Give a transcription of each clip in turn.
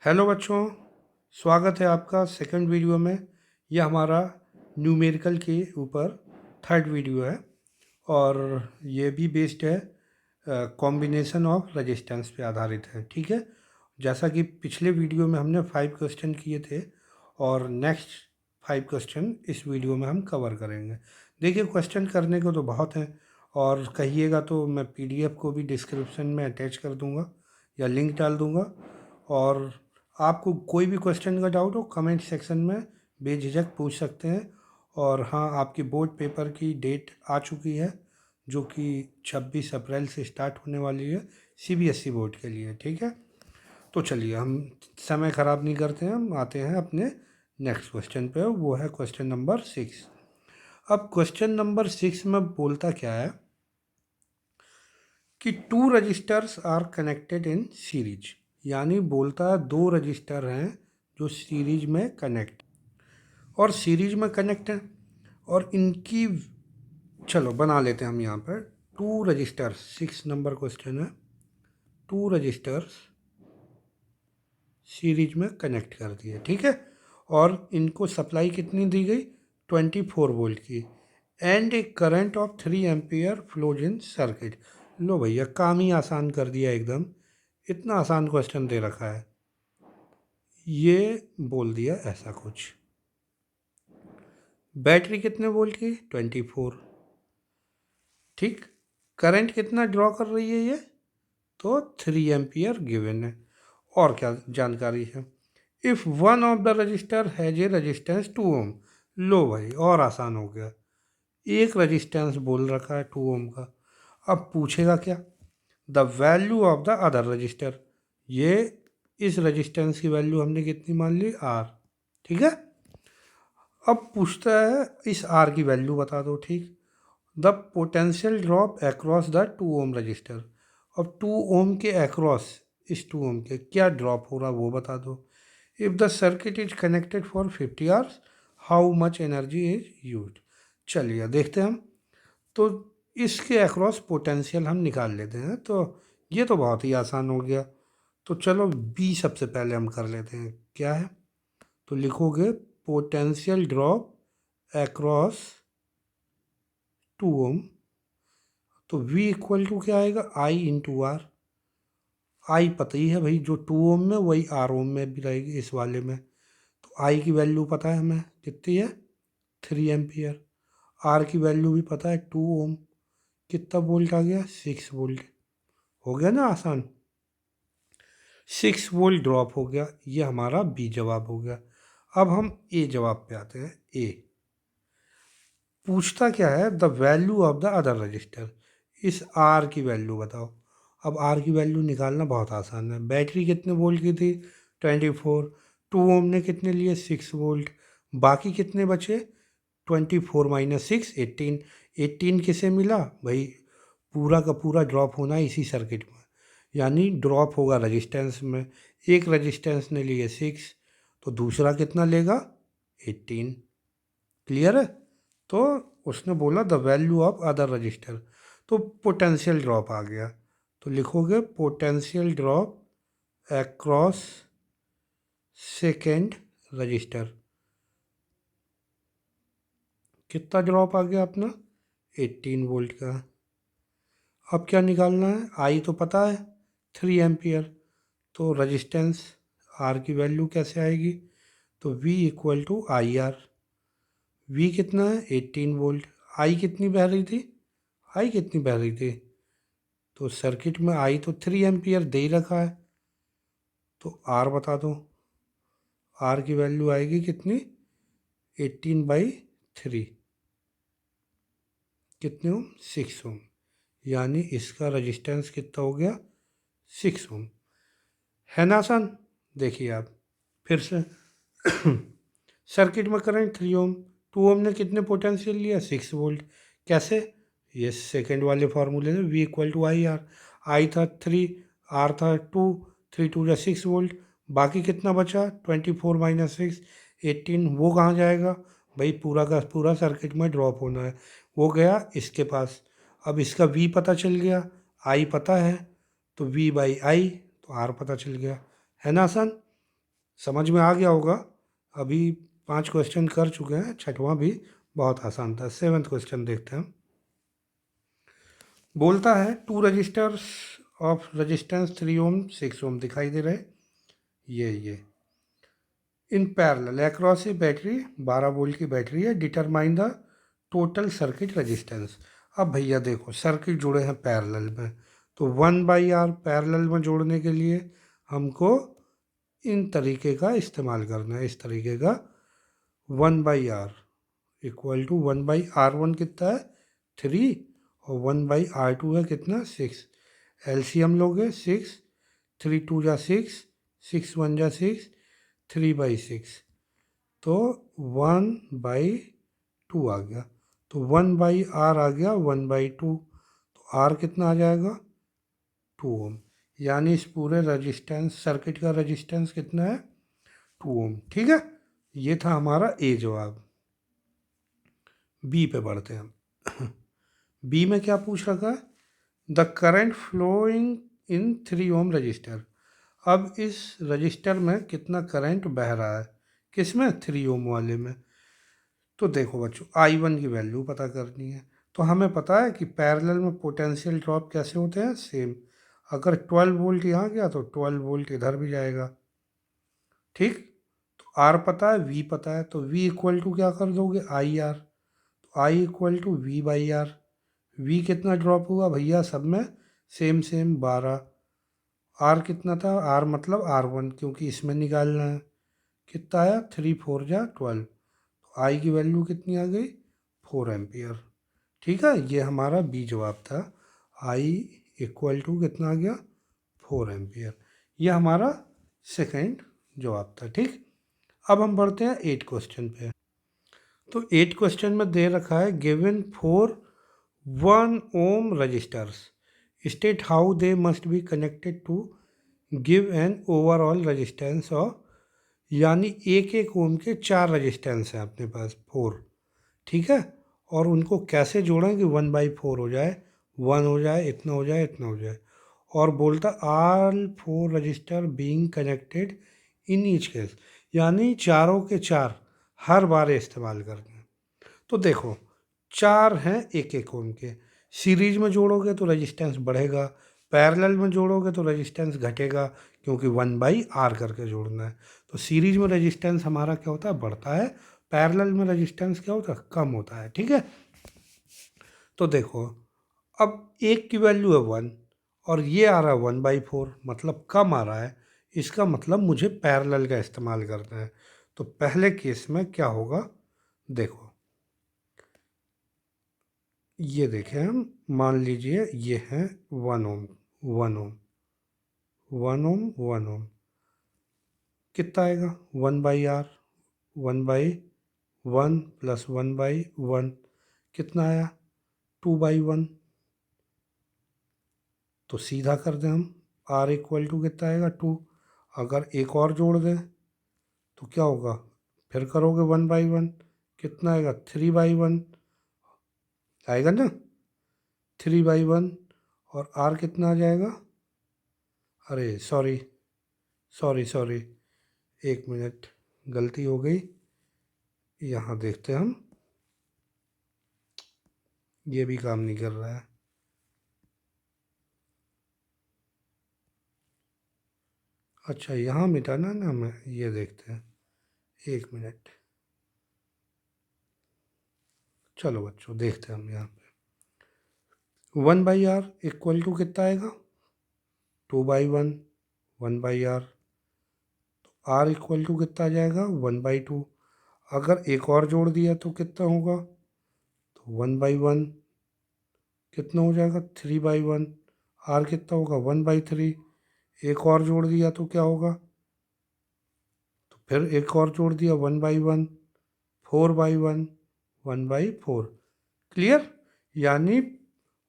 Hello बच्चों, स्वागत है आपका सेकंड वीडियो में। यह हमारा न्यूमेरिकल के ऊपर थर्ड वीडियो है और ये भी बेस्ड है कॉम्बिनेशन ऑफ रेजिस्टेंस पे आधारित है। ठीक है, जैसा कि पिछले वीडियो में हमने 5 क्वेश्चन किए थे और नेक्स्ट 5 क्वेश्चन इस वीडियो में हम कवर करेंगे। देखिए, क्वेश्चन करने को तो बहुत हैं और कहिएगा तो मैं पीडीएफ को भी डिस्क्रिप्शन में अटैच कर दूंगा या लिंक डाल दूंगा। और आपको कोई भी क्वेश्चन का डाउट हो कमेंट सेक्शन में बेझिझक पूछ सकते हैं। और हाँ, आपकी बोर्ड पेपर की डेट आ चुकी है जो कि 26 अप्रैल से स्टार्ट होने वाली है सीबीएसई बोर्ड के लिए। ठीक है, तो चलिए हम समय ख़राब नहीं करते हैं, हम आते हैं अपने नेक्स्ट क्वेश्चन पे। वो है क्वेश्चन नंबर 6। अब क्वेश्चन नंबर 6 में बोलता क्या है कि two resistors are connected in series, यानी बोलता है दो रजिस्टर हैं जो सीरीज में कनेक्ट और सीरीज में कनेक्ट हैं और इनकी, चलो बना लेते हैं हम यहाँ पर। टू रजिस्टर्स, 6 नंबर क्वेश्चन है। टू रजिस्टर्स सीरीज में कनेक्ट कर दिए, ठीक है, और इनको सप्लाई कितनी दी गई, 24 वोल्ट की। And a current of 3 ampere flows in circuit. लो भैया, काम ही आसान कर दिया एकदम, इतना आसान क्वेश्चन दे रखा है। ये बोल दिया ऐसा कुछ, बैटरी कितने वोल्ट की, 24, ठीक। करंट कितना ड्रॉ कर रही है ये, तो 3 एम्पियर गिवन है। और क्या जानकारी है, if one of the register has a resistance 2 ओम। लो भाई, और आसान हो गया, एक रजिस्टेंस बोल रखा है 2 ओम का। अब पूछेगा क्या, the value of the other register. ये इस रजिस्टेंस की वैल्यू हमने कितनी मान ली, आर, ठीक है। अब पूछता है इस आर की वैल्यू बता दो, ठीक। The potential drop across the 2 ohm resistor. अब 2 ओम के अक्रॉस, इस 2 ओम के क्या ड्रॉप हो रहा वो बता दो। If the circuit is connected for 50 hours, how much energy is use. चलिए देखते हैं हम, तो इसके अक्रॉस पोटेंशियल हम निकाल लेते हैं। तो ये तो बहुत ही आसान हो गया, तो चलो बी सबसे पहले हम कर लेते हैं। क्या है, तो लिखोगे पोटेंशियल ड्रॉप अक्रॉस 2 ओम, तो V इक्वल टू क्या आएगा, I इंटू आर। आई पता ही है भाई, जो 2 ओम में वही आर ओम में भी रहेगी इस वाले में। तो आई की वैल्यू पता है हमें कितनी है, 3 एम्पियर। आर की वैल्यू भी पता है 2 ओम, कितना वोल्ट आ गया, 6 वोल्ट। हो गया ना आसान, 6 वोल्ट ड्रॉप हो गया। ये हमारा बी जवाब हो गया। अब हम ए जवाब पे आते हैं। ए पूछता क्या है, the value of the other register. इस आर की वैल्यू बताओ। अब आर की वैल्यू निकालना बहुत आसान है। बैटरी कितने वोल्ट की थी, 24। 2 ओम ने कितने लिए, 6 वोल्ट। बाकी कितने बचे, 24 माइनस 6, 18। 18 किसे मिला भाई, पूरा का पूरा ड्रॉप होना है इसी सर्किट में, यानी ड्रॉप होगा रजिस्टेंस में। एक रजिस्टेंस ने लिए 6, तो दूसरा कितना लेगा, 18। क्लियर है, तो उसने बोला the value of other register, तो पोटेंशियल ड्रॉप आ गया। तो लिखोगे potential drop across second register. कितना ड्रॉप आ गया अपना, 18 वोल्ट का। अब क्या निकालना है, आई तो पता है 3 एम्पियर, तो रजिस्टेंस आर की वैल्यू कैसे आएगी, तो V equal to I R. V कितना है, 18 वोल्ट। आई कितनी बह रही थी, आई कितनी बह रही थी, तो सर्किट में आई तो 3 एम्पियर दे ही रखा है, तो आर बता दो। आर की वैल्यू आएगी कितनी, 18/3, कितने ओम, 6 ओम। यानी इसका रजिस्टेंस कितना हो गया, 6 ओम। है ना आसान। देखिए आप फिर से सर्किट में करंट 3 ओम, 2 ओम ने कितने पोटेंशियल लिया, 6 वोल्ट। कैसे, ये सेकंड वाले फार्मूले से, V equal to I R. I था 3, आर था 2, 3 2 या 6 वोल्ट। बाकी कितना बचा, 24 माइनस 6, 18। वो कहाँ जाएगा भाई, पूरा का पूरा सर्किट में ड्रॉप होना है, वो गया इसके पास। अब इसका V पता चल गया, I पता है, तो V बाई आई, तो R पता चल गया। है ना आसान। समझ में आ गया होगा। अभी 5 क्वेश्चन कर चुके हैं, छठवां भी बहुत आसान था। 7वां क्वेश्चन देखते हैं। बोलता है 2 रजिस्टर्स ऑफ रजिस्टेंस 3 ओम 6 ओम दिखाई दे रहे, ये in parallel across A battery 12 volt की बैटरी है, determine the total circuit resistance. अब भैया देखो सर्किट जुड़े हैं पैरेलल में, तो 1/R पैरेलल में जोड़ने के लिए हमको इन तरीके का इस्तेमाल करना है। इस तरीके का 1/R इक्वल टू 1/R1 कितना है 3 और 1/R2 है कितना 6। एलसीएम लोगे 6, 3 2 जा 6, 6 1 जा 6, 3/6, तो 1/2 आ गया। तो 1/R आ गया 1/2, तो R कितना आ जाएगा 2 ओम। यानी इस पूरे रजिस्टेंस सर्किट का रजिस्टेंस कितना है 2 ओम। ठीक है, ये था हमारा ए जवाब। बी पे बढ़ते हैं हम। बी में क्या पूछ रखा है, the current flowing in 3 ohm resistor. अब इस रजिस्टर में कितना करंट बह रहा है, किस में 3 ओम वाले में। तो देखो बच्चों I1 की वैल्यू पता करनी है, तो हमें पता है कि पैरेलल में पोटेंशियल ड्रॉप कैसे होते हैं सेम। अगर 12 वोल्ट यहाँ गया तो 12 वोल्ट इधर भी जाएगा। ठीक, तो R पता है, V पता है, तो V इक्वल टू क्या कर दोगे IR, तो I equal to V/R। V कितना ड्रॉप हुआ भैया सब में सेम सेम 12। R कितना था, R मतलब R1 क्योंकि इसमें निकालना है, कितना आया 3 4 जा 12, तो I की वैल्यू कितनी आ गई 4 एम्पियर। ठीक है, ये हमारा बी जवाब था। I इक्वल टू कितना आ गया 4 एम्पियर। ये हमारा सेकंड जवाब था। ठीक, अब हम बढ़ते हैं 8 क्वेश्चन पे। तो 8 क्वेश्चन में दे रखा है given 4 1 ohm resistors state how they must be connected to give an overall resistance of, यानी 1 ओम के 4 रजिस्टेंस हैं अपने पास 4। ठीक है, और उनको कैसे जोड़ें कि 1/4 हो जाए, 1 हो जाए, इतना हो जाए, इतना हो जाए। और बोलता all 4 register being connected in each case, यानी चारों के चार हर बार इस्तेमाल करने हैं। तो देखो 4 हैं 1 ओम के, सीरीज में जोड़ोगे तो रेजिस्टेंस बढ़ेगा, पैरेलल में जोड़ोगे तो रेजिस्टेंस घटेगा क्योंकि 1/R करके जोड़ना है। तो सीरीज में रेजिस्टेंस हमारा क्या होता है बढ़ता है, पैरेलल में रेजिस्टेंस क्या होता है कम होता है। ठीक है, तो देखो अब एक की वैल्यू है 1 और ये आ रहा है 1/4, मतलब कम आ रहा है, इसका मतलब मुझे पैरेलल का इस्तेमाल करना है। तो पहले केस में क्या होगा, देखो ये देखें हम, मान लीजिए ये है 1 ओम 1 ओम 1 ओम 1 ओम, कितना आएगा 1/R 1/1 प्लस 1/1 कितना आया 2/1। तो सीधा कर दें हम, R इक्वल टू कितना आएगा 2। अगर एक और जोड़ दें तो क्या होगा, फिर करोगे 1/1 कितना आएगा 3/1 आएगा ना, 3/1। और R कितना आ जाएगा, अरे सॉरी सॉरी सॉरी, 1 मिनट गलती हो गई। यहाँ देखते हैं हम, ये भी काम नहीं कर रहा है। अच्छा यहाँ मिटाना ना हमें, ये देखते हैं 1 मिनट। चलो बच्चों देखते हैं हम यहाँ पे 1/R इक्वल टू कितना आएगा 2/1 1/R। तो R इक्वल टू कितना आ जाएगा 1/2। अगर एक और जोड़ दिया तो कितना होगा, तो 1/1 कितना हो जाएगा 3/1। R कितना होगा 1/3। एक और जोड़ दिया तो क्या होगा, तो फिर एक और जोड़ दिया 1/1 4/1 1/4। क्लियर, यानी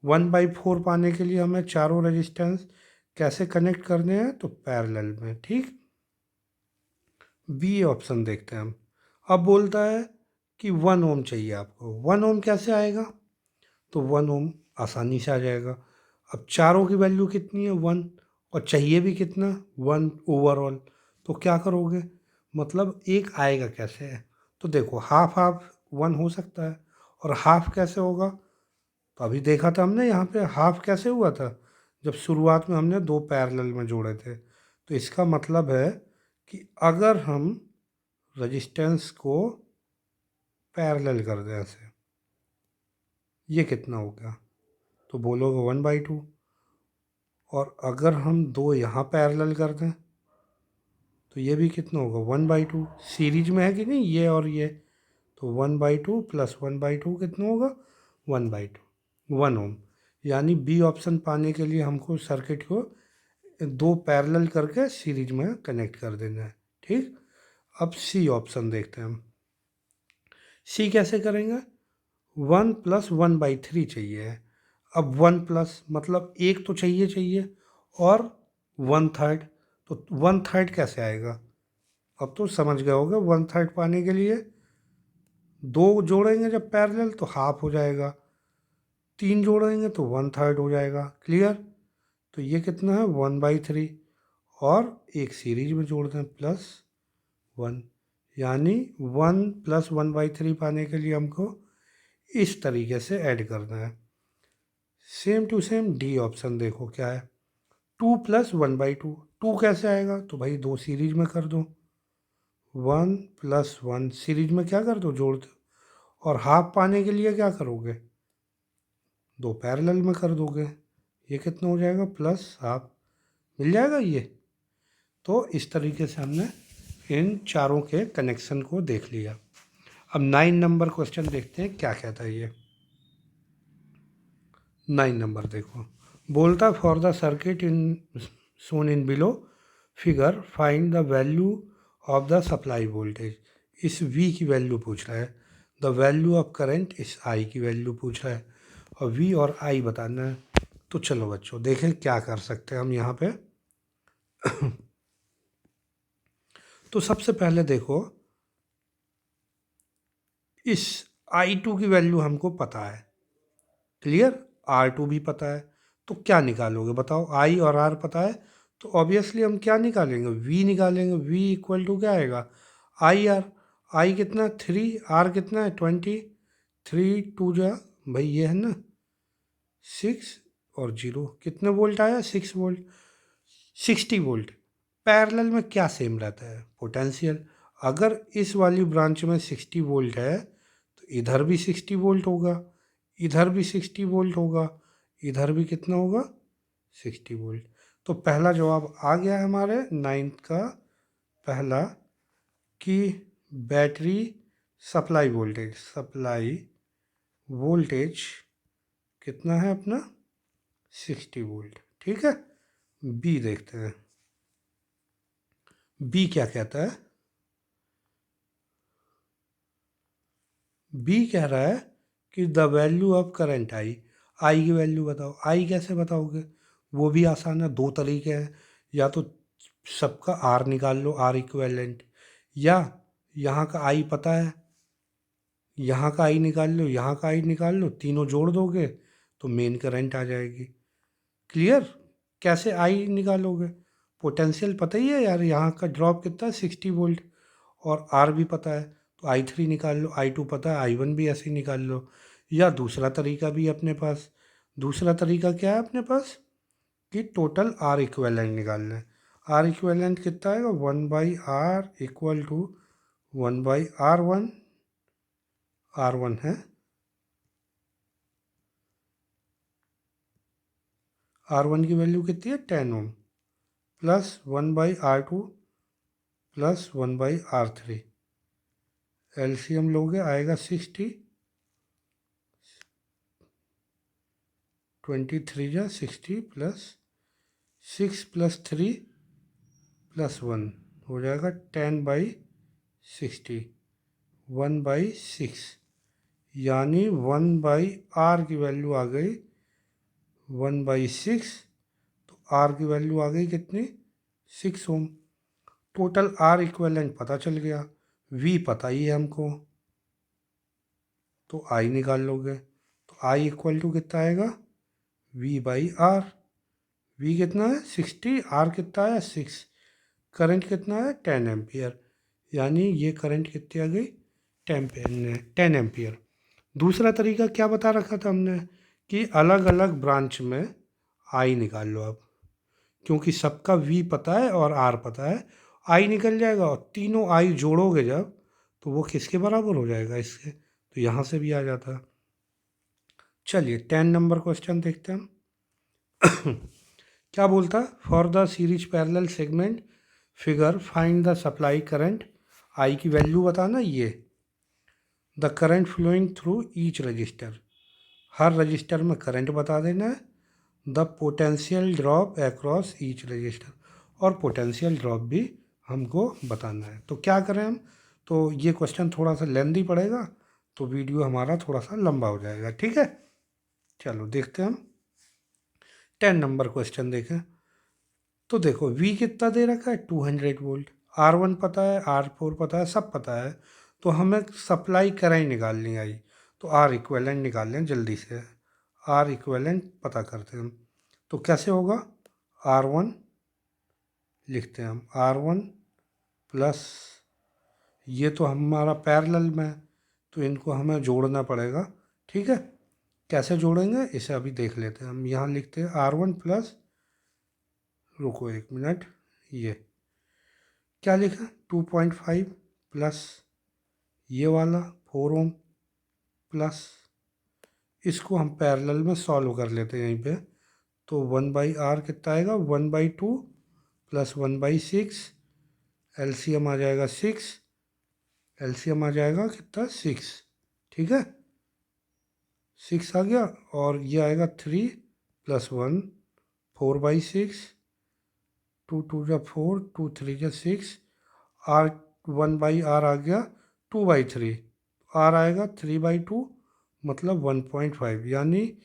1/4 पाने के लिए हमें चारों रेजिस्टेंस कैसे कनेक्ट करने हैं, तो पैरेलल में। ठीक, बी ऑप्शन देखते हैं हम। अब बोलता है कि 1 ओम चाहिए आपको, 1 ओम कैसे आएगा, तो 1 ओम आसानी से आ जाएगा। अब चारों की वैल्यू कितनी है 1, और चाहिए भी कितना 1 ओवरऑल, तो क्या करोगे मतलब एक आएगा कैसे है? तो देखो हाफ हाफ 1 हो सकता है, और हाफ कैसे होगा? तो अभी देखा था हमने यहाँ पे हाफ कैसे हुआ था, जब शुरुआत में हमने दो पैरेलल में जोड़े थे। तो इसका मतलब है कि अगर हम रेजिस्टेंस को पैरेलल कर दें ऐसे, ये कितना हो गया? तो बोलोगे 1/2। और अगर हम दो यहाँ पैरेलल कर दें तो ये भी कितना होगा? 1/2। सीरीज में है कि नहीं ये और ये, तो 1/2 प्लस 1/2 कितना होगा? 1/2, 1 ओम। यानी बी ऑप्शन पाने के लिए हमको सर्किट को दो पैरेलल करके सीरीज में कनेक्ट कर देना है। ठीक, अब सी ऑप्शन देखते हैं हम। सी कैसे करेंगे? 1 + 1/3 चाहिए। अब 1+ मतलब एक तो चाहिए चाहिए, और 1/3, तो 1/3 कैसे आएगा? अब तो समझ गए होगे, 1/3 पाने के लिए दो जोड़ेंगे जब पैरेलल तो हाफ हो जाएगा, तीन जोड़ेंगे तो 1/3 हो जाएगा। क्लियर? तो ये कितना है? 1/3, और एक सीरीज में जोड़ दें +1, यानी 1 + 1/3 पाने के लिए हमको इस तरीके से ऐड करना है। Same to same D option देखो क्या है, 2 + 1/2। टू कैसे आएगा? तो भाई दो सीरीज में कर दो, 1 + 1 सीरीज में क्या कर दो? जोड़ दो। और हाफ पाने के लिए क्या करोगे? दो पैरेलल में कर दोगे, ये कितना हो जाएगा? +½ मिल जाएगा ये। तो इस तरीके से हमने इन चारों के कनेक्शन को देख लिया। अब 9 नंबर क्वेश्चन देखते हैं क्या कहता है ये। 9 नंबर देखो, बोलता for the circuit in shown in below figure find the value of the supply voltage. इस V की वैल्यू पूछ रहा है, द वैल्यू ऑफ करंट इस I की वैल्यू पूछ रहा है, और V और I बताना है। तो चलो बच्चों देखें क्या कर सकते हैं हम यहाँ पे। तो सबसे पहले देखो, इस I2 की वैल्यू हमको पता है, क्लियर? R2 भी पता है, तो क्या निकालोगे बताओ? I और R पता है, तो ऑब्वियसली हम क्या निकालेंगे? V निकालेंगे। V इक्वल टू क्या आएगा? IR। I कितना? 3, R कितना है? 20। 3 2 जा भाई ये है ना 6, और 0 कितने वोल्ट आया? 6 वोल्ट। 60 वोल्ट। पैरेलल में क्या सेम रहता है? पोटेंशियल। अगर इस वाली ब्रांच में 60 वोल्ट है तो इधर भी 60 वोल्ट होगा, इधर भी 60 वोल्ट होगा, इधर भी कितना होगा? 60 वोल्ट। तो पहला जवाब आ गया हमारे 9th का पहला, कि बैटरी सप्लाई वोल्टेज कितना है अपना? 60 वोल्ट। ठीक है, बी देखते हैं, बी क्या कहता है। बी कह रहा है कि the value of current I की वैल्यू बताओ। आई कैसे बताओगे? वो भी आसान है, दो तरीके हैं, या तो सबका आर निकाल लो, आर इक्विवेलेंट, या यहाँ का आई पता है, यहाँ का आई निकाल लो, यहाँ का आई निकाल लो, तीनों जोड़ दोगे तो मेन करंट आ जाएगी। क्लियर? कैसे आई निकालोगे? पोटेंशियल पता ही है यार, यहाँ का ड्रॉप कितना है? 60 वोल्ट, और आर भी पता है, तो I3 निकाल लो, I2 पता है, I1 भी ऐसे ही निकाल लो। या दूसरा तरीका भी है अपने पास। दूसरा तरीका क्या है अपने पास? कि टोटल आर इक्वेलेंट निकालना है। आर इक्वेलेंट कितना आएगा? 1/R equal to 1/R1। R1 है, R1 की वैल्यू कितनी है? 10 ओम, plus 1/R2 plus 1/R3। LCM लोगे आएगा 60, 23 जा 60, प्लस 6 + 3 + 1 हो जाएगा 10/60, 1/6, यानी 1/R की वैल्यू आ गई 1/6। तो आर की वैल्यू आ गई कितनी? 6 ओम। टोटल आर इक्वेलेंट पता चल गया, वी पता ही है हमको, तो आई निकाल लोगे, तो आई इक्वल टू कितना आएगा? V/R। वी कितना है? 60, आर कितना है? 6, करंट कितना है? 10 एम्पियर। यानी ये करंट कितनी आ गई, 10 एम्पियर। दूसरा तरीका क्या बता रखा था हमने कि अलग अलग ब्रांच में आई निकाल लो अब, क्योंकि सबका वी पता है और आर पता है, आई निकल जाएगा और तीनों आई जोड़ोगे जब तो वो किसके बराबर हो जाएगा, इसके। तो यहाँ से भी आ जाता है। चलिए 10 नंबर क्वेश्चन देखते हैं हम। क्या बोलता है, for the series parallel segment figure find the supply current, I की वैल्यू बताना ये, the current flowing through each resistor, हर रजिस्टर में करंट बता देना है, the potential drop across each resistor, और पोटेंशियल ड्रॉप भी हमको बताना है। तो क्या करें हम, तो ये क्वेश्चन थोड़ा सा लेंदी पड़ेगा, तो वीडियो हमारा थोड़ा सा लंबा हो जाएगा, ठीक है। चलो देखते हैं हम 10 नंबर क्वेश्चन देखें। तो देखो वी कितना दे रखा है, 200 वोल्ट, R1 पता है, R4 पता है, सब पता है। तो हमें सप्लाई करंट निकालनी आई, तो आर इक्वेलेंट निकाल लें जल्दी से, आर इक्वेलेंट पता करते हैं हम। तो कैसे होगा, R1 लिखते हैं हम, R1 प्लस, ये तो हमारा पैरेलल में है, तो इनको हमें जोड़ना पड़ेगा, ठीक है। कैसे जोड़ेंगे इसे अभी देख लेते हैं हम। यहाँ लिखते हैं R1 प्लस, रुको एक मिनट, ये क्या लिखा, 2.5 प्लस ये वाला 4 ओम प्लस, इसको हम पैरेलल में सॉल्व कर लेते हैं यहीं पे। तो 1/R कितना आएगा, 1/2 प्लस 1/6, एलसीएम आ जाएगा 6, एलसीएम आ जाएगा कितना 6, ठीक है, 6 आ गया। और ये आएगा 3 प्लस 1, 4/6, 2 जा 4, 2 3 जा 6, आर 1/R आ गया 2/3, आर आएगा 3/2, मतलब 1.5, यानी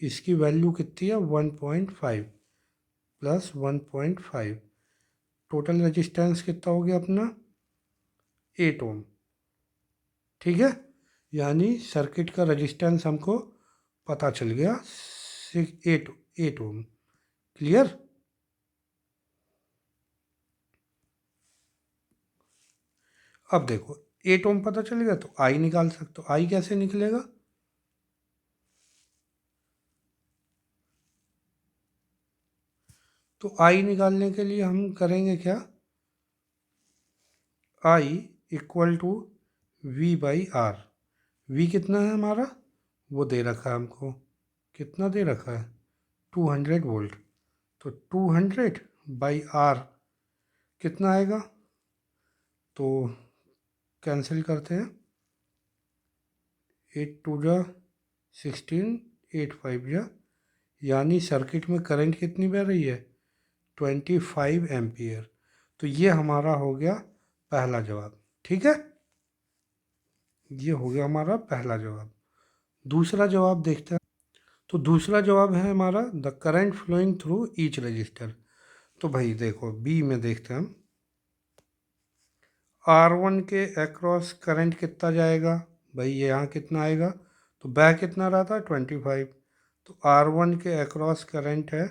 इसकी वैल्यू कितनी है 1.5 प्लस 1.5, टोटल रेजिस्टेंस कितना हो गया अपना 8 ओम, ठीक है। यानी सर्किट का रेजिस्टेंस हमको पता चल गया 8 ओम, क्लियर। अब देखो 8 ओम पता चल गया, तो आई निकाल सकते हो, आई कैसे निकलेगा, तो आई निकालने के लिए हम करेंगे क्या, I equal to V/R, we कितना है हमारा, वो दे रखा है हमको, कितना दे रखा है 200 वोल्ट, तो 200/R कितना आएगा, तो कैंसिल करते हैं, 8 2 जा 16, 8 5 जा, यानी सर्किट में करंट कितनी बह रही है 25 एम्पियर। तो ये हमारा हो गया पहला जवाब, ठीक है, ये हो गया हमारा पहला जवाब। दूसरा जवाब देखते हैं। तो दूसरा जवाब है हमारा, the current flowing through each resistor. तो भाई देखो बी में देखते हैं हम, R1 के अक्रॉस करंट कितना जाएगा, भाई ये यहाँ कितना आएगा, तो बैक कितना रहा था 25, तो R1 के अक्रॉस करंट है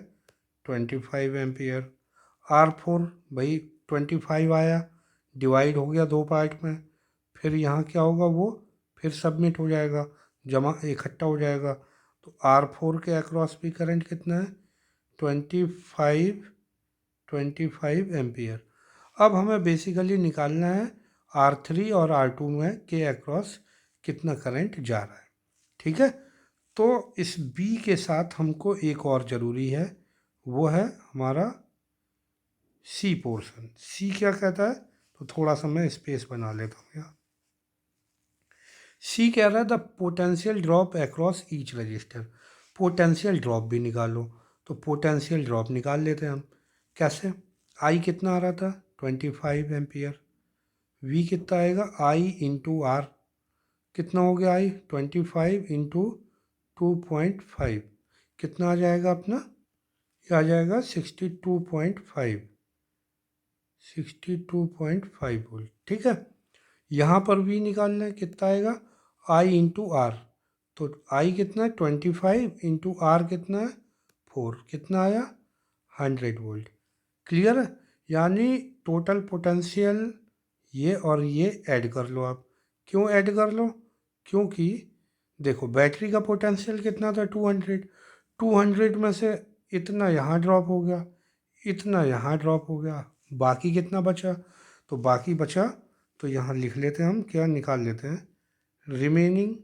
25 एम्पियर। R4 भाई 25 आया, डिवाइड हो गया दो पार्ट में, फिर यहाँ क्या होगा, वो फिर सबमिट हो जाएगा, जमा इकट्ठा हो जाएगा। तो R4 के अक्रॉस भी करंट कितना है 25 एम्पियर। अब हमें बेसिकली निकालना है R3 और R2 में के अक्रॉस कितना करंट जा रहा है, ठीक है। तो इस B के साथ हमको एक और ज़रूरी है, वो है हमारा C पोर्शन। C क्या कहता है, तो थोड़ा सा मैं स्पेस बना लेता हूँ यहाँ। C कह रहा है the potential drop across each register, potential drop भी निकालो। तो पोटेंशियल ड्रॉप निकाल लेते हैं हम, कैसे, I कितना आ रहा था 25 एम्पियर, V कितना आएगा I इंटू आर, कितना हो गया I 25 इंटू 2.5, कितना आ जाएगा अपना, ये आ जाएगा 62.5 वोल्ट, ठीक है। यहाँ पर भी निकालना है, कितना आएगा I इंटू आर, तो I कितना है 25 इंटू आर कितना है 4, कितना आया 100 वोल्ट, क्लियर है। यानी टोटल पोटेंशियल ये और ये ऐड कर लो आप। क्यों ऐड कर लो? क्योंकि देखो बैटरी का पोटेंशियल कितना था 200, 200 में से इतना यहाँ ड्रॉप हो गया, इतना यहाँ ड्रॉप हो गया, बाकी कितना बचा? तो बाकी बचा, तो यहाँ लिख लेते हैं हम, क्या निकाल लेते हैं, रिमेनिंग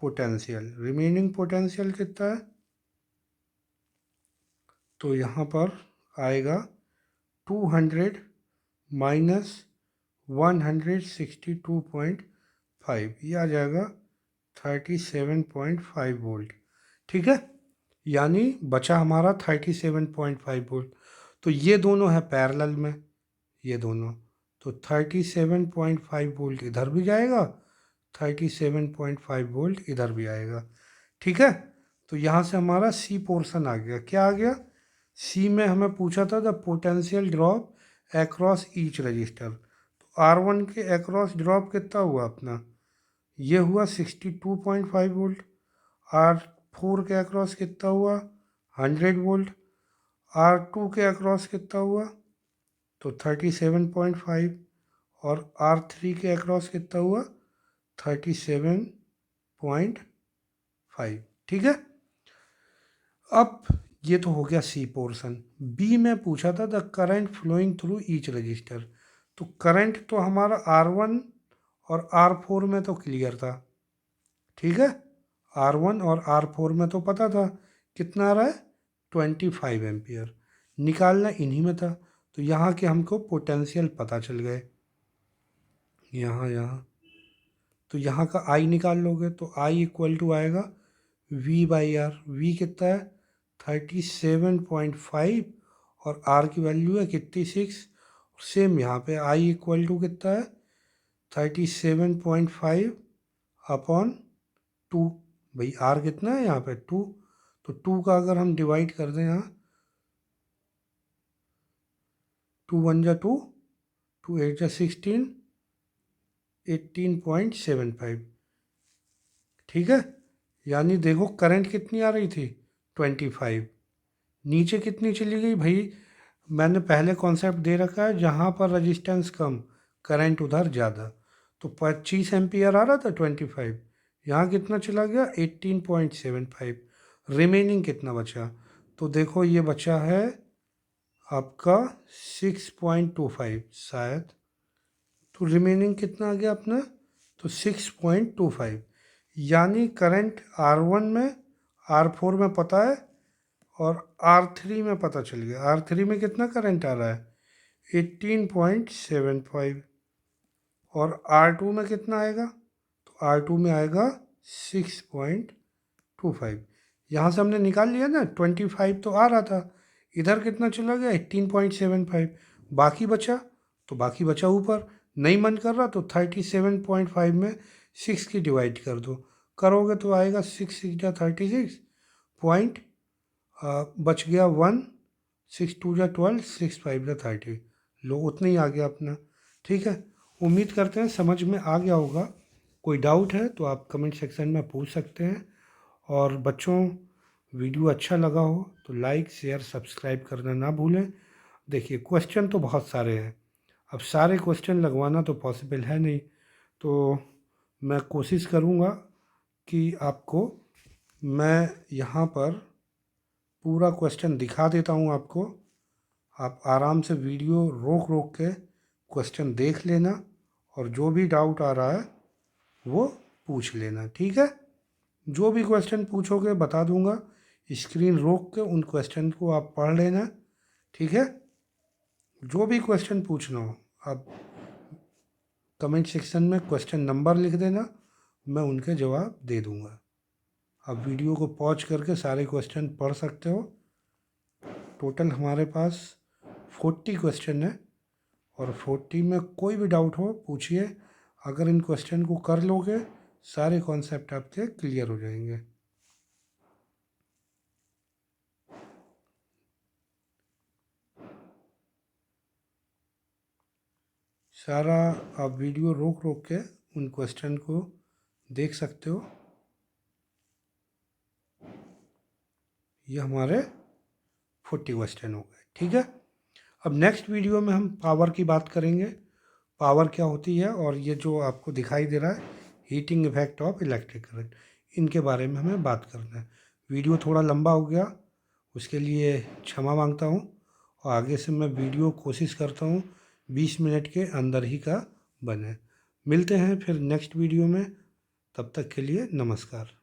पोटेंशियल। रिमेनिंग पोटेंशियल कितना है? तो यहाँ पर आएगा 200 माइनस 162.5, ये आ जाएगा 37.5 वोल्ट। ठीक है, यानी बचा हमारा 37.5 वोल्ट। तो ये दोनों है पैरेलल में, ये दोनों, तो 37.5 वोल्ट इधर भी जाएगा, 37.5 वोल्ट इधर भी आएगा। ठीक है, तो यहाँ से हमारा सी पोर्शन आ गया। क्या आ गया? सी में हमें पूछा था the potential drop across each resistor. तो R1 के अक्रॉस ड्रॉप कितना हुआ अपना? ये हुआ 62.5 वोल्ट। R4 के अक्रॉस कितना हुआ? 100 वोल्ट। R2 के अक्रॉस कितना हुआ? तो 37.5। और R3 के अक्रॉस कितना हुआ? 37.5। ठीक है, अब ये तो हो गया सी पोर्शन। बी में पूछा था the current flowing through each resistor. तो करंट तो हमारा R1 और R4 में तो क्लियर था। ठीक है, R1 और R4 में तो पता था कितना आ रहा है, 25 एम्पियर। निकालना इन्हीं में था, तो यहाँ के हमको पोटेंशियल पता चल गए। यहाँ तो यहाँ का I निकाल लोगे तो I इक्वल टू आएगा V/R। V कितना है? 37.5, और R की वैल्यू है कितनी, 6। सेम यहाँ पे I इक्वल टू कितना है? 37.5 अपॉन 2। भाई R कितना है यहाँ पे? 2। तो 2 का अगर हम डिवाइड कर दें यहाँ, 2 1 जा 2, 2 8 जा 16, 18.75। ठीक है, यानी देखो करंट कितनी आ रही थी, 25। नीचे कितनी चली गई भाई? मैंने पहले कॉन्सेप्ट दे रखा है, जहाँ पर रजिस्टेंस कम करंट उधर ज़्यादा। तो 25 एम्पियर आ रहा था 25, यहाँ कितना चला गया 18.75। रिमेनिंग कितना बचा? तो देखो ये बचा है आपका 6.25 शायद। तो रिमेनिंग कितना आ गया अपना? तो 6.25। यानी करंट R1 में, R4 में पता है, और R3 में पता चल गया। R3 में कितना करंट आ रहा है? 18.75। और R2 में कितना आएगा? तो R2 में आएगा 6.25। यहाँ से हमने निकाल लिया ना, 25 तो आ रहा था, इधर कितना चला गया 18.75। बाकी बचा, तो बाकी बचा ऊपर। नहीं मन कर रहा तो 37.5 में 6 की डिवाइड कर दो, करोगे तो आएगा 6 6 36 पॉइंट, बच गया 1, 6 2 जा 12, 6 5 जा 30। लो उतना ही आ गया अपना। ठीक है, उम्मीद करते हैं समझ में आ गया होगा। कोई डाउट है तो आप कमेंट सेक्शन में पूछ सकते हैं। और बच्चों, वीडियो अच्छा लगा हो तो लाइक शेयर सब्सक्राइब करना ना भूलें। देखिए क्वेश्चन तो बहुत सारे हैं, अब सारे क्वेश्चन लगवाना तो पॉसिबल है नहीं, तो मैं कोशिश करूँगा कि आपको मैं यहाँ पर पूरा क्वेश्चन दिखा देता हूँ आपको। आप आराम से वीडियो रोक रोक के क्वेश्चन देख लेना, और जो भी डाउट आ रहा है वो पूछ लेना। ठीक है, जो भी क्वेश्चन पूछोगे बता दूंगा, स्क्रीन रोक के उन क्वेश्चन को आप पढ़ लेना। ठीक है, जो भी क्वेश्चन पूछना हो आप कमेंट सेक्शन में क्वेश्चन नंबर लिख देना, मैं उनके जवाब दे दूंगा। आप वीडियो को पॉज करके सारे क्वेश्चन पढ़ सकते हो। टोटल हमारे पास 40 क्वेश्चन है, और 40 में कोई भी डाउट हो पूछिए। अगर इन क्वेश्चन को कर लोगे सारे कॉन्सेप्ट आपके क्लियर हो जाएंगे। सारा आप वीडियो रोक रोक के उन क्वेश्चन को देख सकते हो। ये हमारे 40 क्वेश्चन हो गए। ठीक है, अब नेक्स्ट वीडियो में हम पावर की बात करेंगे, पावर क्या होती है, और ये जो आपको दिखाई दे रहा है heating effect of electric current, इनके बारे में हमें बात करना है। वीडियो थोड़ा लंबा हो गया, उसके लिए क्षमा मांगता हूँ, और आगे से मैं वीडियो कोशिश करता हूँ 20 मिनट के अंदर ही का बने। मिलते हैं फिर नेक्स्ट वीडियो में, तब तक के लिए नमस्कार।